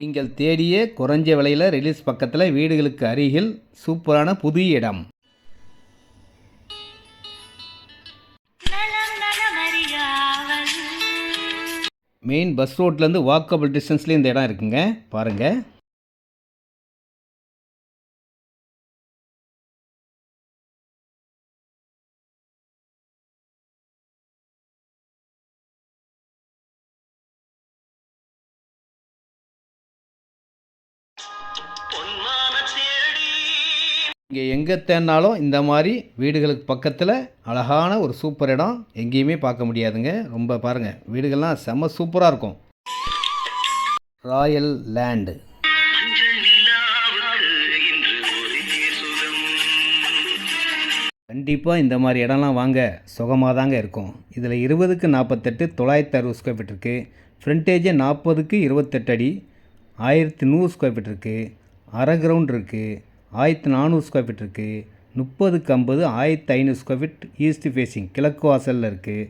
நீங்கள் தேடிய குறைஞ்ச விலையில் ரிலீஸ் பக்கத்தில் வீடுகளுக்கு அருகில் சூப்பரான புது இடம். மெயின் பஸ் ரோட்லேருந்து வாக்கபிள் டிஸ்டன்ஸ்லேயே இந்த இடம் இருக்குங்க, பாருங்கள். இங்கே எங்கே தேடினாலும் இந்த மாதிரி வீடுகளுக்கு பக்கத்தில் அழகான ஒரு சூப்பர் இடம் எங்கேயுமே பார்க்க முடியாதுங்க. ரொம்ப பாருங்கள், வீடுகள்லாம் செம்ம சூப்பராக இருக்கும். Royal land. கண்டிப்பாக இந்த மாதிரி இடம்லாம் வாங்க சுகமாக தாங்க இருக்கும். இதில் 20க்கு 48 960 ஸ்கொயர் ஃபீட் இருக்குது. ஃப்ரண்டேஜே 40க்கு 28 அடி 1100 ஸ்கொயர் ஃபீட் இருக்குது. அரை கிரவுண்ட் இருக்குது. 1400 ஸ்கொயர் ஃபீட் இருக்குது. 30க்கு 50 1500 ஸ்கொயர் ஃபீட் ஈஸ்ட் ஃபேஸிங் கிழக்கு வாசலில் இருக்குது.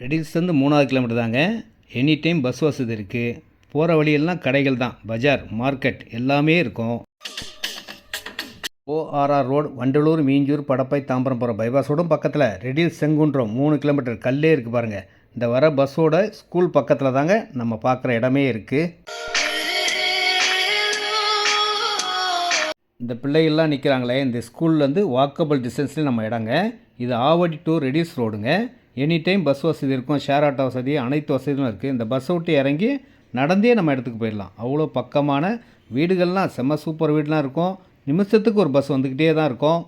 ரெடில்ஸ்லேருந்து 3 கிலோமீட்டர் தாங்க. எனி டைம் பஸ் வசதி இருக்குது. போகிற வழியெல்லாம் கடைகள் தான், பஜார் மார்க்கெட் எல்லாமே இருக்கும். ORR ரோடு வண்டலூர் மீஞ்சூர் படப்பை தாம்பரம் போகிற பைபாஸோடும் பக்கத்தில் ரெடில்ஸ் செங்குன்றம் 3 கிலோமீட்டர் கல்லே இருக்குது பாருங்கள். இந்த வர பஸ்ஸோட ஸ்கூல் பக்கத்தில் தாங்க நம்ம பார்க்குற இடமே இருக்குது. இந்த பிள்ளைகள்லாம் நிற்கிறாங்களே, இந்த ஸ்கூல்லேருந்து வாக்கபிள் டிஸ்டன்ஸ்லேயும் நம்ம இடங்க. இது ஆவடி டு ரெடில்ஸ் ரோடுங்க. எனி டைம் பஸ் வசதி இருக்கும், ஷேர் ஆட்டோ வசதி, அனைத்து வசதியும் இருக்குது. இந்த பஸ்ஸை விட்டு இறங்கி நடந்தே நம்ம இடத்துக்கு போயிடலாம். அவ்வளோ பக்கமான வீடுகள்லாம் செம்ம சூப்பர் வீடுலாம் இருக்கும். நிமிஷத்துக்கு ஒரு பஸ் வந்துக்கிட்டே தான் இருக்கும்.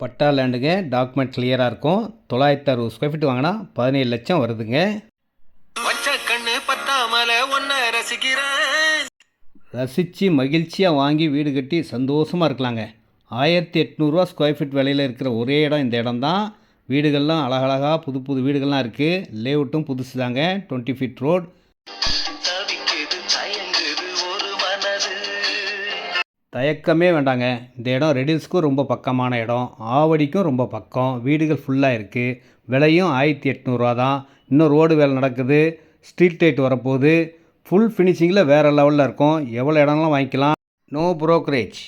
பட்டா லேண்டுங்க, டாக்குமெண்ட் கிளியராக இருக்கும். 960 ஸ்கொயர் ஃபீட் வாங்கினா 17 லட்சம் வருதுங்க. ரசித்து மகிழ்ச்சியாக வாங்கி வீடு கட்டி சந்தோஷமாக இருக்கலாங்க. 1800 ஸ்கொயர் ஃபீட் விலையில் இருக்கிற ஒரே இடம் இந்த இடம் தான். வீடுகள்லாம் அழகழகாக புது புது வீடுகள்லாம் இருக்குது. லேஅவுட்டும் புதுசு தாங்க. 20 ஃபீட் ரோடு. தயக்கமே வேண்டாங்க. இந்த இடம் ரெடில்ஸ்க்கும் ரொம்ப பக்கமான இடம், ஆவடிக்கும் ரொம்ப பக்கம். வீடுகள் ஃபுல்லாக இருக்குது. விலையும் 1800 தான். இன்னும் ரோடு வேலை நடக்குது. ஸ்ட்ரீட் லைட் வரப்போகுது. ஃபுல் ஃபினிஷிங்கில் வேறு லெவலில் இருக்கும். எவ்வளோ இடம்லாம் வாங்கிக்கலாம். No brokerage.